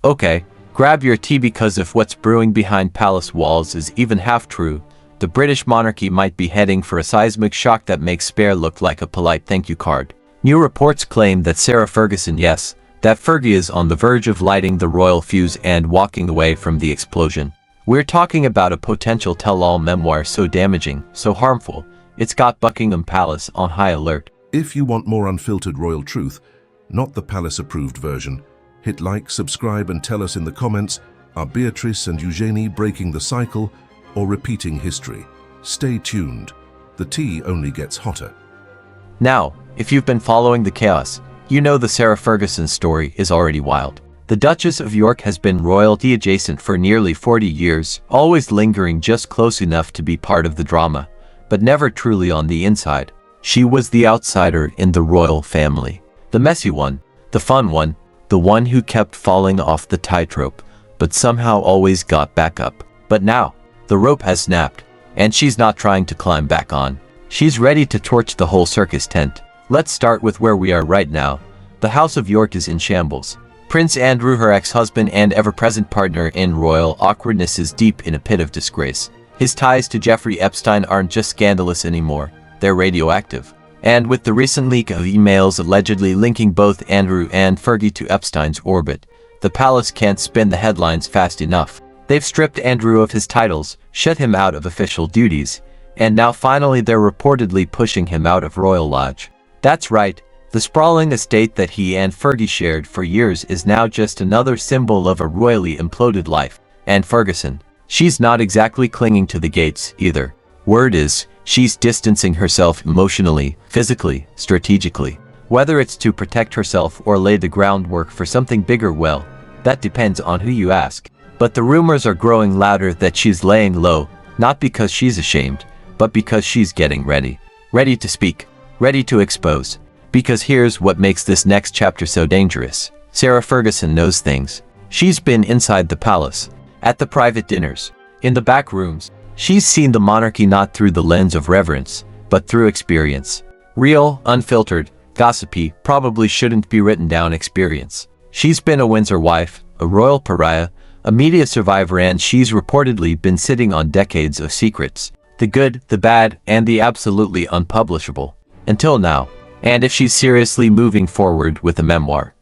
Okay, grab your tea because if what's brewing behind palace walls is even half true, the British monarchy might be heading for a seismic shock that makes spare look like a polite thank you card. New reports claim that Sarah Ferguson, yes, that Fergie is on the verge of lighting the royal fuse and walking away from the explosion. We're talking about a potential tell-all memoir so damaging, so harmful, it's got Buckingham Palace on high alert. If you want more unfiltered royal truth, not the palace-approved version, hit like, subscribe and tell us in the comments, are Beatrice and Eugenie breaking the cycle or repeating history? Stay tuned. The tea only gets hotter. Now, if you've been following the chaos, you know the Sarah Ferguson story is already wild. The Duchess of York has been royalty adjacent for nearly 40 years, always lingering just close enough to be part of the drama, but never truly on the inside. She was the outsider in the royal family. The messy one, the fun one, the one who kept falling off the tightrope, but somehow always got back up. But now, the rope has snapped, and she's not trying to climb back on. She's ready to torch the whole circus tent. Let's start with where we are right now. The House of York is in shambles. Prince Andrew, her ex-husband and ever-present partner in royal awkwardness, is deep in a pit of disgrace. His ties to Jeffrey Epstein aren't just scandalous anymore, they're radioactive. And with the recent leak of emails allegedly linking both Andrew and Fergie to Epstein's orbit, the palace can't spin the headlines fast enough. They've stripped Andrew of his titles, shut him out of official duties, and now finally they're reportedly pushing him out of Royal Lodge. That's right, the sprawling estate that he and Fergie shared for years is now just another symbol of a royally imploded life. And Ferguson, she's not exactly clinging to the gates either. Word is, she's distancing herself emotionally, physically, strategically. Whether it's to protect herself or lay the groundwork for something bigger, well, that depends on who you ask. But the rumors are growing louder that she's laying low, not because she's ashamed, but because she's getting ready. Ready to speak. Ready to expose. Because here's what makes this next chapter so dangerous. Sarah Ferguson knows things. She's been inside the palace, at the private dinners, in the back rooms. She's seen the monarchy not through the lens of reverence, but through experience. Real, unfiltered, gossipy, probably shouldn't be written down experience. She's been a Windsor wife, a royal pariah, a media survivor, and she's reportedly been sitting on decades of secrets. The good, the bad, and the absolutely unpublishable. Until now. And if she's seriously moving forward with a memoir,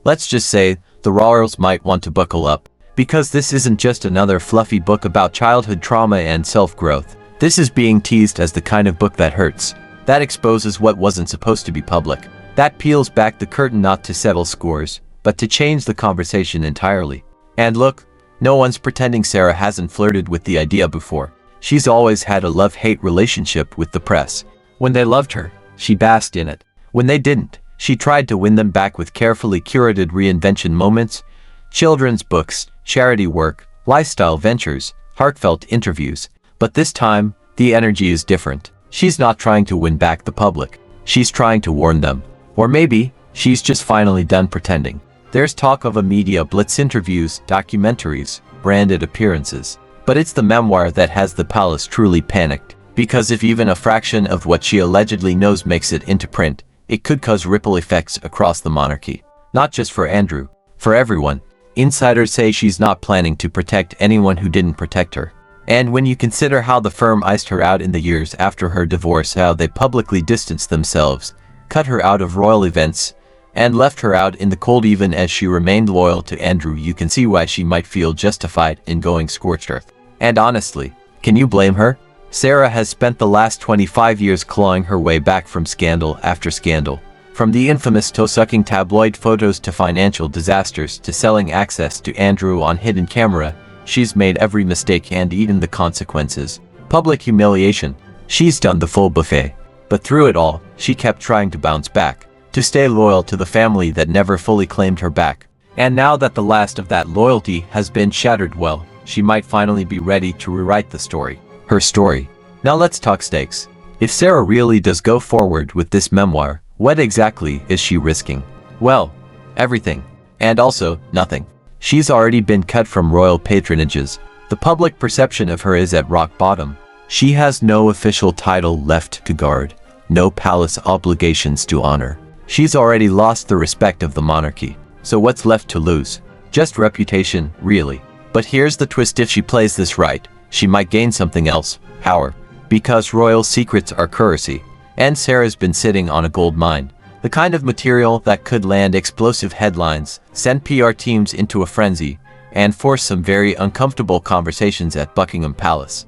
let's just say, the royals might want to buckle up. Because this isn't just another fluffy book about childhood trauma and self-growth. This is being teased as the kind of book that hurts. That exposes what wasn't supposed to be public. That peels back the curtain not to settle scores, but to change the conversation entirely. And look, no one's pretending Sarah hasn't flirted with the idea before. She's always had a love-hate relationship with the press. When they loved her, she basked in it. When they didn't, she tried to win them back with carefully curated reinvention moments, children's books, charity work, lifestyle ventures, heartfelt interviews. But this time, the energy is different. She's not trying to win back the public. She's trying to warn them. Or maybe, she's just finally done pretending. There's talk of a media blitz, interviews, documentaries, branded appearances. But it's the memoir that has the palace truly panicked. Because if even a fraction of what she allegedly knows makes it into print, it could cause ripple effects across the monarchy. Not just for Andrew, for everyone. Insiders say she's not planning to protect anyone who didn't protect her. And when you consider how the firm iced her out in the years after her divorce, how they publicly distanced themselves, cut her out of royal events, and left her out in the cold even as she remained loyal to Andrew, you can see why she might feel justified in going scorched earth. And honestly, can you blame her? Sarah has spent the last 25 years clawing her way back from scandal after scandal. From the infamous toe-sucking tabloid photos to financial disasters to selling access to Andrew on hidden camera, she's made every mistake and eaten the consequences. Public humiliation. She's done the full buffet. But through it all, she kept trying to bounce back. To stay loyal to the family that never fully claimed her back. And now that the last of that loyalty has been shattered, well, she might finally be ready to rewrite the story. Her story. Now let's talk stakes. If Sarah really does go forward with this memoir, what exactly is she risking? Well, everything. And also, nothing. She's already been cut from royal patronages. The public perception of her is at rock bottom. She has no official title left to guard. No palace obligations to honor. She's already lost the respect of the monarchy. So what's left to lose? Just reputation, really. But here's the twist: if she plays this right, she might gain something else: power. Because royal secrets are currency. And Sarah's been sitting on a gold mine. The kind of material that could land explosive headlines, send PR teams into a frenzy, and force some very uncomfortable conversations at Buckingham Palace.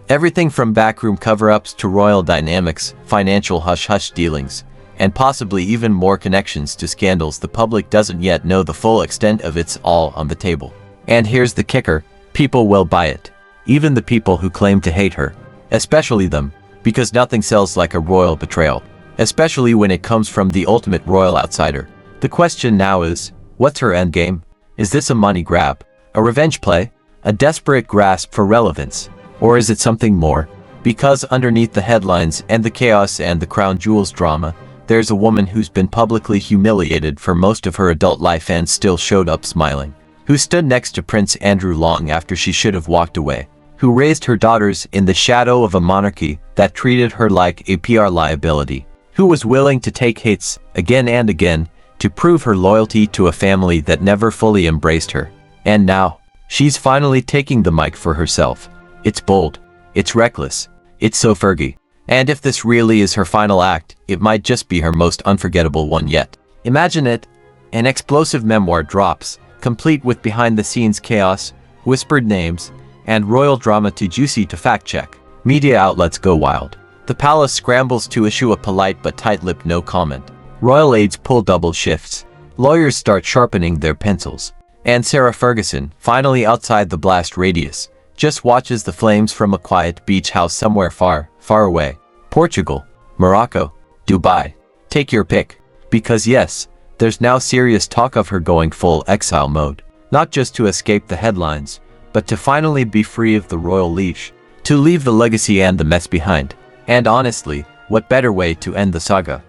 Everything from backroom cover-ups to royal dynamics, financial hush-hush dealings, and possibly even more connections to scandals the public doesn't yet know the full extent of. It's all on the table. And here's the kicker: people will buy it. Even the people who claim to hate her. Especially them, because nothing sells like a royal betrayal. Especially when it comes from the ultimate royal outsider. The question now is, what's her endgame? Is this a money grab? A revenge play? A desperate grasp for relevance? Or is it something more? Because underneath the headlines and the chaos and the crown jewels drama, there's a woman who's been publicly humiliated for most of her adult life and still showed up smiling. Who stood next to Prince Andrew long after she should have walked away. Who raised her daughters in the shadow of a monarchy that treated her like a PR liability. Who was willing to take hits, again and again, to prove her loyalty to a family that never fully embraced her. And now, she's finally taking the mic for herself. It's bold. It's reckless. It's so Fergie. And if this really is her final act, it might just be her most unforgettable one yet. Imagine it. An explosive memoir drops, complete with behind-the-scenes chaos, whispered names, and royal drama too juicy to fact-check. Media outlets go wild. The palace scrambles to issue a polite but tight-lipped no comment. Royal aides pull double shifts. Lawyers start sharpening their pencils. And Sarah Ferguson, finally outside the blast radius, just watches the flames from a quiet beach house somewhere far, far away. Portugal, Morocco, Dubai. Take your pick. Because yes, there's now serious talk of her going full exile mode. Not just to escape the headlines, but to finally be free of the royal leash. To leave the legacy and the mess behind. And honestly, what better way to end the saga?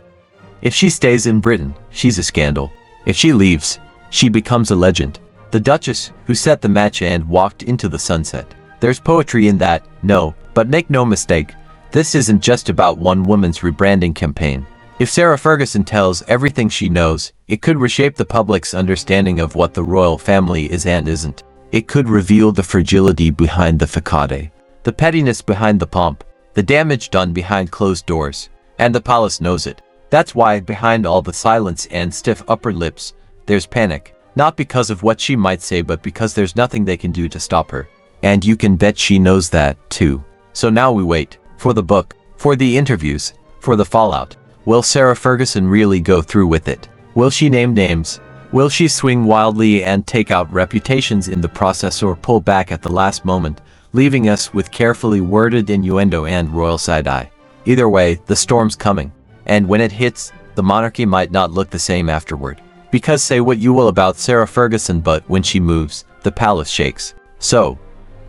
If she stays in Britain, she's a scandal. If she leaves, she becomes a legend. The Duchess, who set the match and walked into the sunset. There's poetry in that, no, but make no mistake, this isn't just about one woman's rebranding campaign. If Sarah Ferguson tells everything she knows, it could reshape the public's understanding of what the royal family is and isn't. It could reveal the fragility behind the facade, the pettiness behind the pomp, the damage done behind closed doors. And the palace knows it. That's why behind all the silence and stiff upper lips, there's panic. Not because of what she might say, but because there's nothing they can do to stop her. And you can bet she knows that, too. So now we wait. For the book. For the interviews. For the fallout. Will Sarah Ferguson really go through with it? Will she name names? Will she swing wildly and take out reputations in the process, or pull back at the last moment, leaving us with carefully worded innuendo and royal side-eye? Either way, the storm's coming. And when it hits, the monarchy might not look the same afterward. Because say what you will about Sarah Ferguson, but when she moves, the palace shakes. So,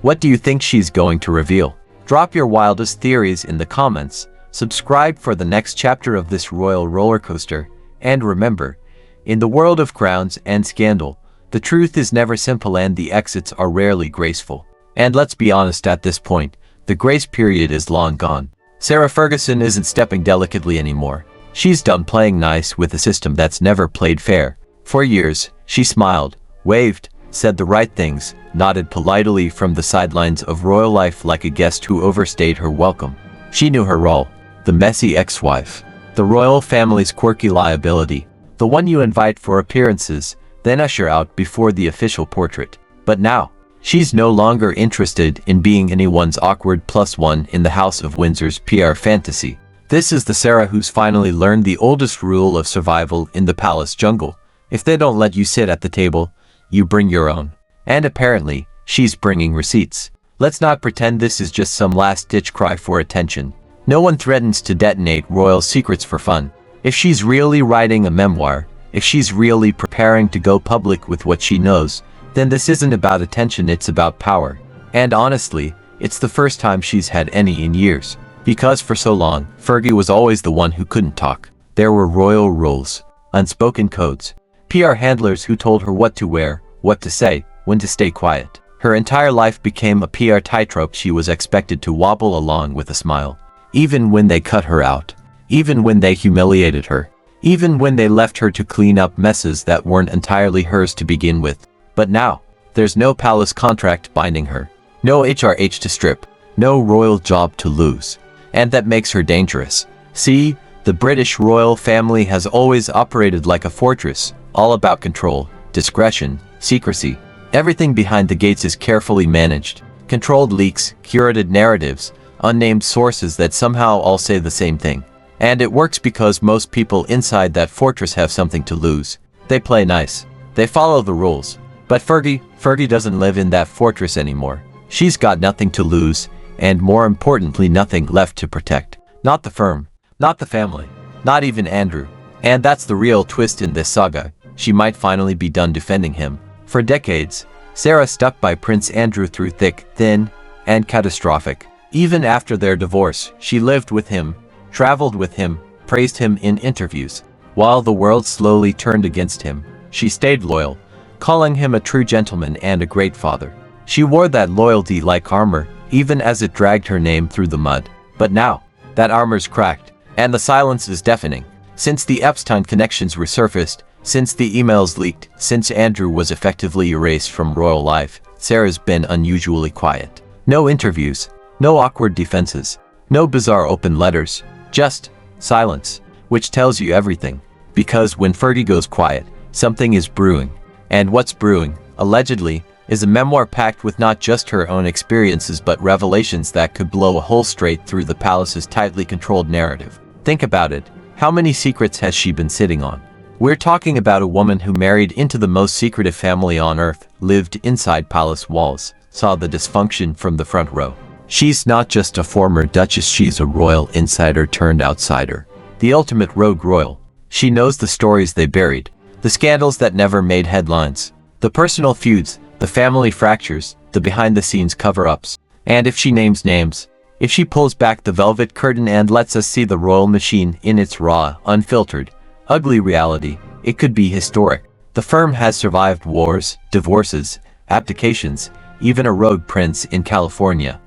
what do you think she's going to reveal? Drop your wildest theories in the comments, subscribe for the next chapter of this royal roller coaster, and remember, in the world of crowns and scandal, the truth is never simple and the exits are rarely graceful. And let's be honest, at this point, the grace period is long gone. Sarah Ferguson isn't stepping delicately anymore. She's done playing nice with a system that's never played fair. For years, she smiled, waved, said the right things, nodded politely from the sidelines of royal life like a guest who overstayed her welcome. She knew her role, the messy ex-wife, the royal family's quirky liability, the one you invite for appearances, then usher out before the official portrait. But now, she's no longer interested in being anyone's awkward +1 in the House of Windsor's PR fantasy. This is the Sarah who's finally learned the oldest rule of survival in the palace jungle. If they don't let you sit at the table, you bring your own. And apparently, she's bringing receipts. Let's not pretend this is just some last-ditch cry for attention. No one threatens to detonate royal secrets for fun. If she's really writing a memoir, if she's really preparing to go public with what she knows, then this isn't about attention, it's about power. And honestly, it's the first time she's had any in years. Because for so long, Fergie was always the one who couldn't talk. There were royal rules, unspoken codes, PR handlers who told her what to wear, what to say, when to stay quiet. Her entire life became a PR tightrope she was expected to wobble along with a smile. Even when they cut her out. Even when they humiliated her. Even when they left her to clean up messes that weren't entirely hers to begin with. But now, there's no palace contract binding her, no HRH to strip, no royal job to lose. And that makes her dangerous. See, the British royal family has always operated like a fortress, all about control, discretion, secrecy. Everything behind the gates is carefully managed. Controlled leaks, curated narratives, unnamed sources that somehow all say the same thing. And it works because most people inside that fortress have something to lose. They play nice. They follow the rules. But Fergie doesn't live in that fortress anymore. She's got nothing to lose, and more importantly nothing left to protect. Not the firm, not the family, not even Andrew. And that's the real twist in this saga. She might finally be done defending him. For decades, Sarah stuck by Prince Andrew through thick, thin, and catastrophic. Even after their divorce, she lived with him, traveled with him, praised him in interviews. While the world slowly turned against him, she stayed loyal, calling him a true gentleman and a great father. She wore that loyalty like armor, even as it dragged her name through the mud. But now, that armor's cracked, and the silence is deafening. Since the Epstein connections resurfaced, since the emails leaked, since Andrew was effectively erased from royal life, Sarah's been unusually quiet. No interviews, no awkward defenses, no bizarre open letters, just silence, which tells you everything. Because when Fergie goes quiet, something is brewing. And what's brewing, allegedly, is a memoir packed with not just her own experiences but revelations that could blow a hole straight through the palace's tightly controlled narrative. Think about it. How many secrets has she been sitting on? We're talking about a woman who married into the most secretive family on earth, lived inside palace walls, saw the dysfunction from the front row. She's not just a former duchess, she's a royal insider turned outsider. The ultimate rogue royal. She knows the stories they buried, the scandals that never made headlines, the personal feuds, the family fractures, the behind-the-scenes cover-ups. And if she names names, if she pulls back the velvet curtain and lets us see the royal machine in its raw, unfiltered, ugly reality, it could be historic. The firm has survived wars, divorces, abdications, even a rogue prince in California.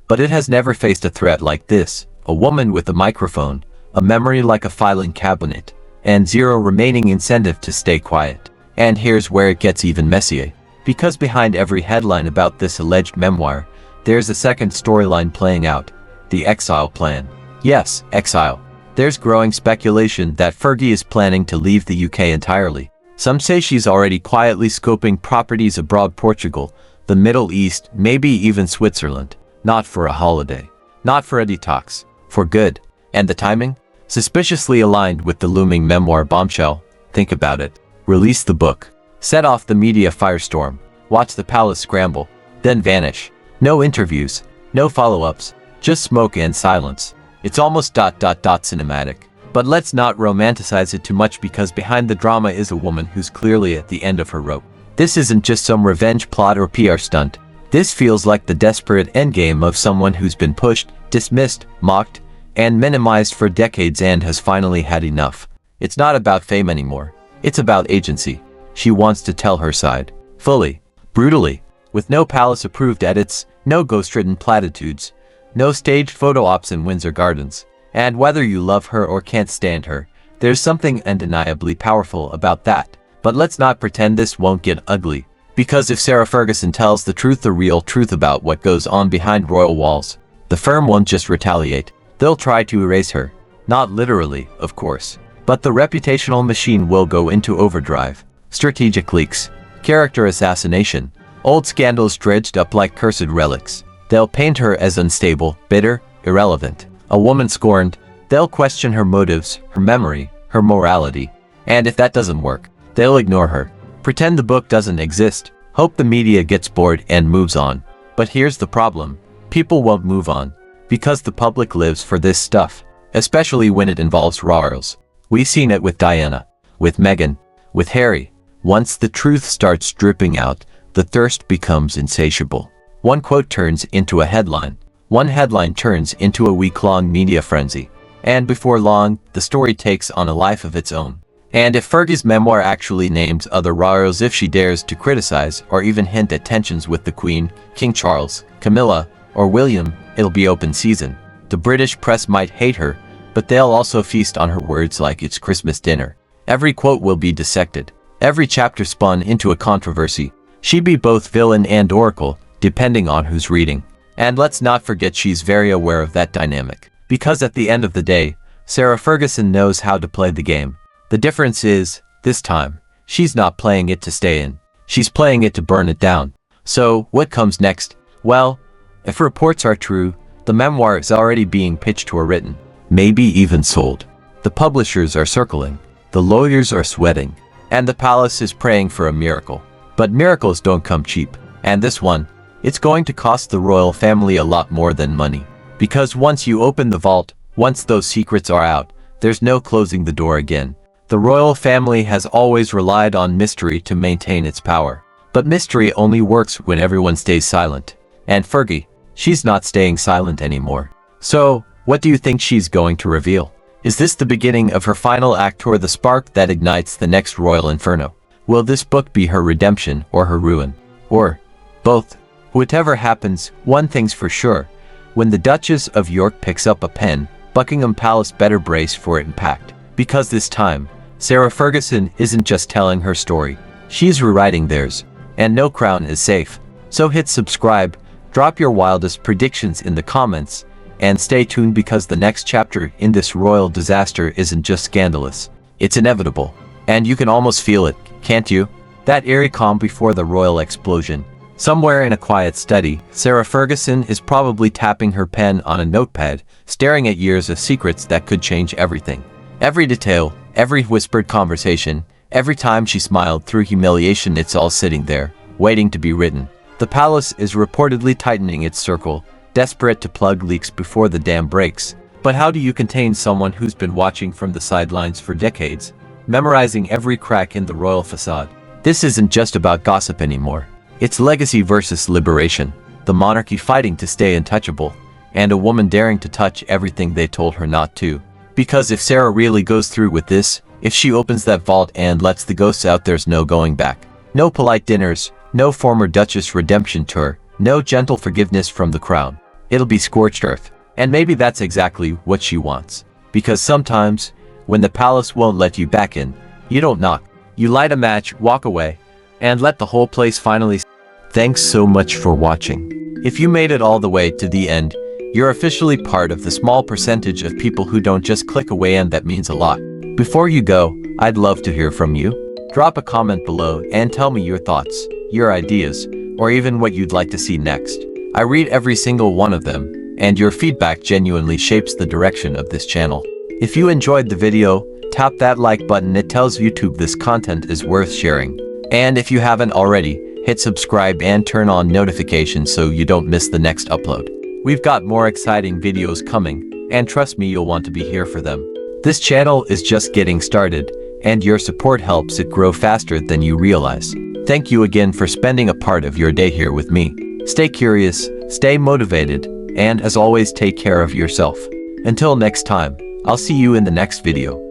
But it has never faced a threat like this, a woman with a microphone, a memory like a filing cabinet, and zero remaining incentive to stay quiet. And here's where it gets even messier. Because behind every headline about this alleged memoir, there's a second storyline playing out, the exile plan. Yes, exile. There's growing speculation that Fergie is planning to leave the UK entirely. Some say she's already quietly scoping properties abroad, Portugal, the Middle East, maybe even Switzerland. Not for a holiday. Not for a detox. For good. And the timing? Suspiciously aligned with the looming memoir Bombshell. Think about it. Release the book. Set off the media firestorm. Watch the palace scramble. Then vanish. No interviews. No follow-ups. Just smoke and silence. It's almost cinematic. But let's not romanticize it too much because behind the drama is a woman who's clearly at the end of her rope. This isn't just some revenge plot or PR stunt. This feels like the desperate endgame of someone who's been pushed, dismissed, mocked, and minimized for decades and has finally had enough. It's not about fame anymore. It's about agency. She wants to tell her side. Fully. Brutally. With no palace-approved edits, no ghost-written platitudes, no staged photo ops in Windsor Gardens. And whether you love her or can't stand her, there's something undeniably powerful about that. But let's not pretend this won't get ugly. Because if Sarah Ferguson tells the truth, the real truth about what goes on behind royal walls, the firm won't just retaliate. They'll try to erase her. Not literally, of course. But the reputational machine will go into overdrive. Strategic leaks. Character assassination. Old scandals dredged up like cursed relics. They'll paint her as unstable, bitter, irrelevant. A woman scorned. They'll question her motives, her memory, her morality. And if that doesn't work, they'll ignore her. Pretend the book doesn't exist. Hope the media gets bored and moves on. But here's the problem. People won't move on. Because the public lives for this stuff. Especially when it involves royals. We've seen it with Diana. With Meghan. With Harry. Once the truth starts dripping out, the thirst becomes insatiable. One quote turns into a headline. One headline turns into a week-long media frenzy. And before long, the story takes on a life of its own. And if Fergie's memoir actually names other royals, if she dares to criticize or even hint at tensions with the Queen, King Charles, Camilla, or William, it'll be open season. The British press might hate her, but they'll also feast on her words like it's Christmas dinner. Every quote will be dissected. Every chapter spun into a controversy. She'd be both villain and oracle, depending on who's reading. And let's not forget she's very aware of that dynamic. Because at the end of the day, Sarah Ferguson knows how to play the game. The difference is, this time, she's not playing it to stay in. She's playing it to burn it down. So, what comes next? Well, if reports are true, the memoir is already being pitched or written. Maybe even sold. The publishers are circling. The lawyers are sweating. And the palace is praying for a miracle. But miracles don't come cheap. And this one, it's going to cost the royal family a lot more than money. Because once you open the vault, once those secrets are out, there's no closing the door again. The royal family has always relied on mystery to maintain its power. But mystery only works when everyone stays silent. And Fergie, she's not staying silent anymore. So, what do you think she's going to reveal? Is this the beginning of her final act or the spark that ignites the next royal inferno? Will this book be her redemption or her ruin? Or both? Whatever happens, one thing's for sure. When the Duchess of York picks up a pen, Buckingham Palace better brace for impact. Because this time, Sarah Ferguson isn't just telling her story. She's rewriting theirs. And no crown is safe. So hit subscribe, drop your wildest predictions in the comments, and stay tuned because the next chapter in this royal disaster isn't just scandalous. It's inevitable. And you can almost feel it, can't you? That eerie calm before the royal explosion. Somewhere in a quiet study, Sarah Ferguson is probably tapping her pen on a notepad, staring at years of secrets that could change everything. Every detail, every whispered conversation, every time she smiled through humiliation, it's all sitting there, waiting to be written. The palace is reportedly tightening its circle, desperate to plug leaks before the dam breaks. But how do you contain someone who's been watching from the sidelines for decades, memorizing every crack in the royal facade? This isn't just about gossip anymore. It's legacy versus liberation, the monarchy fighting to stay untouchable, and a woman daring to touch everything they told her not to. Because if Sarah really goes through with this, if she opens that vault and lets the ghosts out, there's no going back. No polite dinners, no former Duchess redemption tour, no gentle forgiveness from the crown. It'll be scorched earth. And maybe that's exactly what she wants. Because sometimes, when the palace won't let you back in, you don't knock. You light a match, walk away, and let the whole place finally. Thanks so much for watching. If you made it all the way to the end, you're officially part of the small percentage of people who don't just click away, and that means a lot. Before you go, I'd love to hear from you. Drop a comment below and tell me your thoughts, your ideas, or even what you'd like to see next. I read every single one of them, and your feedback genuinely shapes the direction of this channel. If you enjoyed the video, tap that like button. It tells YouTube this content is worth sharing. And if you haven't already, hit subscribe and turn on notifications so you don't miss the next upload. We've got more exciting videos coming, and trust me, you'll want to be here for them. This channel is just getting started, and your support helps it grow faster than you realize. Thank you again for spending a part of your day here with me. Stay curious, stay motivated, and as always, take care of yourself. Until next time, I'll see you in the next video.